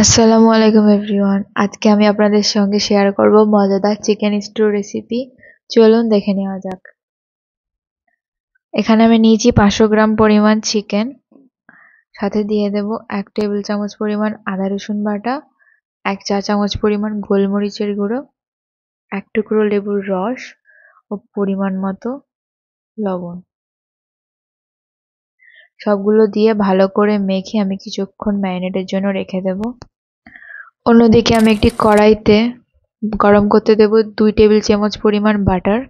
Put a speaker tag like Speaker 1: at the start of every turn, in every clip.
Speaker 1: আসসালামু আলাইকুম এভরিওয়ান। আজকে আমি আপনাদের সঙ্গে শেয়ার করব মজাদার চিকেন স্টু রেসিপি। চলুন দেখে নেওয়া যাক। এখানে আমি নিয়েছি 500 গ্রাম পরিমাণ চিকেন, সাথে দিয়ে দেব 1 টেবিল চামচ পরিমাণ আদা রসুন বাটা, 1 চা চামচ পরিমাণ গোলমরিচের গুঁড়ো, 1 টুকরো লেবুর রস ও পরিমাণ মতো লবণ। সবগুলো দিয়ে ভালো করে মেখে আমি কিছুক্ষণ ম্যারিনেটের জন্য রেখে দেব। অন্যদিকে আমি একটি কড়াইতে গরম করতে দেব 2 টেবিল চামচ পরিমাণ বাটার।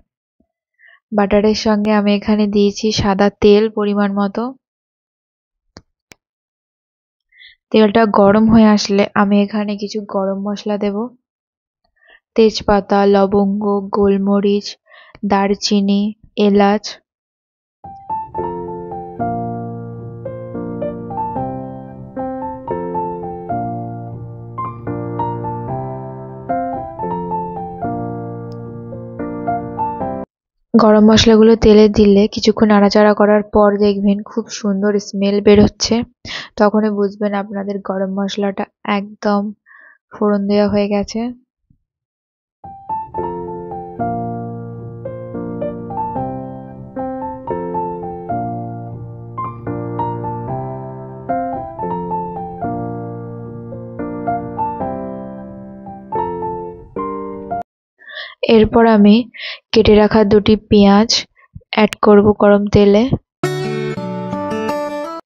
Speaker 1: বাটারের সঙ্গে আমি এখানে দিয়েছি সাদা তেল পরিমাণ মতো। তেলটা গরম হয়ে আসলে আমি এখানে কিছু গরম মশলা দেব। তেজপাতা, লবঙ্গ, গোলমরিচ, দারচিনি, এলাচ। গরম মশলাগুলো তেলে দিলে কিছুক্ষণ নাড়াচাড়া করার পর দেখবেন খুব সুন্দর স্মেল বেরোচ্ছে। তখনই বুঝবেন আপনাদের গরম মশলাটা একদম ফোড়ন দেওয়া হয়ে গেছে। এরপর আমি কেটে রাখা 2টি পেঁয়াজ অ্যাড করব গরম তেলে।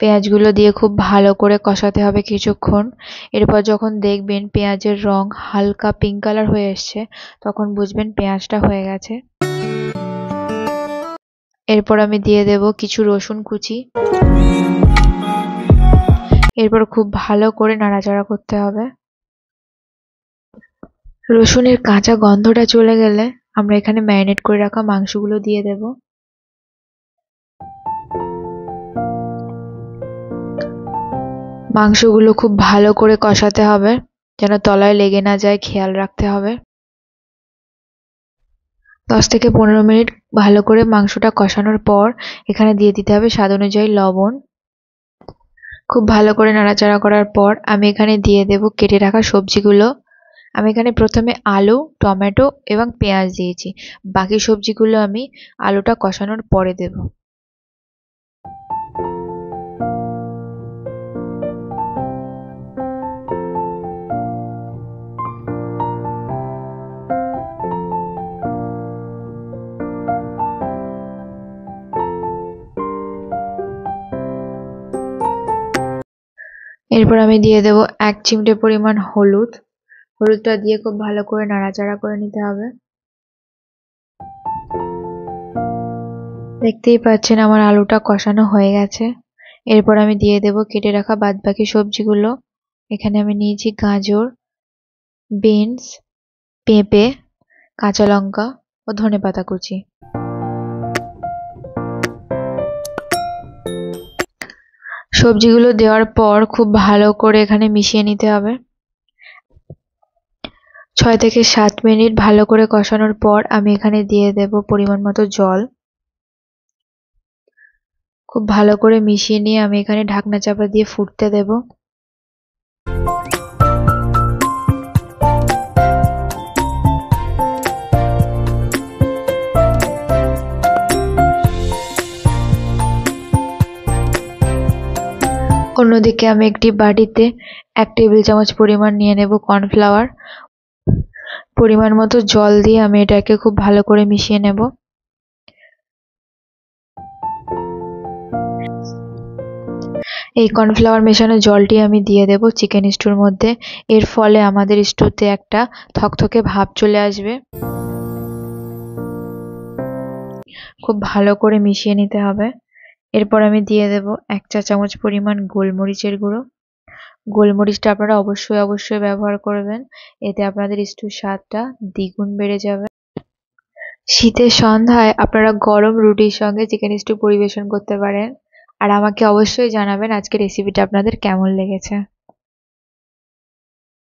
Speaker 1: পেঁয়াজগুলো দিয়ে খুব ভালো করে কষাতে হবে কিছুক্ষণ। এরপর যখন দেখবেন পেঁয়াজের রং হালকা পিঙ্ক কালার হয়ে এসছে, তখন বুঝবেন পেঁয়াজটা হয়ে গেছে। এরপর আমি দিয়ে দেব কিছু রসুন কুচি। এরপর খুব ভালো করে নাড়াচাড়া করতে হবে। রসুনের কাঁচা গন্ধটা চলে গেলে আমরা এখানে ম্যারিনেট করে রাখা মাংসগুলো দিয়ে দেব। মাংসগুলো খুব ভালো করে কষাতে হবে, যেন তলায় লেগে না যায়, খেয়াল রাখতে হবে। 10 থেকে 15 মিনিট ভালো করে মাংসটা কষানোর পর এখানে দিয়ে দিতে হবে স্বাদ অনুযায়ী লবণ। খুব ভালো করে নাড়াচাড়া করার পর আমি এখানে দিয়ে দেব কেটে রাখা সবজিগুলো। আমি এখানে প্রথমে আলু, টমেটো এবং পেঁয়াজ দিয়েছি। বাকি সবজিগুলো আমি আলুটা কষানোর পরে দেব। এরপর আমি দিয়ে দেব 1 চিমটে পরিমাণ হলুদ। হলুদটা দিয়ে খুব ভালো করে নাড়াচাড়া করে নিতে হবে। দেখতেই পাচ্ছেন আমার আলুটা কষানো হয়ে গেছে। এরপর আমি দিয়ে দেব কেটে রাখা বাদবাকি সবজিগুলো। এখানে আমি নিয়েছি গাজর, বিনস, পেঁপে, কাঁচা লঙ্কা ও ধনেপাতা কুচি। সবজিগুলো দেওয়ার পর খুব ভালো করে এখানে মিশিয়ে নিতে হবে। 6 থেকে 7 মিনিট ভালো করে কষানোর পর আমি এখানে দিয়ে দেব পরিমাণ মতো জল। খুব ভালো করে মিশিয়ে নিয়ে আমি এখানে ঢাকনা চাপা দিয়ে ফুটতে দেব। অন্যদিকে আমি একটি বাটিতে 1 টেবিল চামচ পরিমাণ নিয়ে নেব কর্নফ্লাওয়ার। পরিমাণ মতো জল দিয়ে আমি এটাকে খুব ভালো করে মিশিয়ে নেব। এই কর্নফ্লাওয়ার মেশানো জলটি আমি দিয়ে দেব চিকেন স্টুর মধ্যে। এর ফলে আমাদের স্টুতে একটা থকথকে ভাব চলে আসবে। খুব ভালো করে মিশিয়ে নিতে হবে। এরপর আমি দিয়ে দেব 1 চা চামচ পরিমাণ গোলমরিচের গুঁড়ো। গোলমরিচটা আপনারা অবশ্যই ব্যবহার করবেন, এতে আপনাদের স্টুর স্বাদটা দ্বিগুণ বেড়ে যাবে। শীতের সন্ধ্যায় আপনারা গরম রুটির সঙ্গে চিকেন স্টু পরিবেশন করতে পারেন। আর আমাকে অবশ্যই জানাবেন আজকের রেসিপিটা আপনাদের কেমন লেগেছে।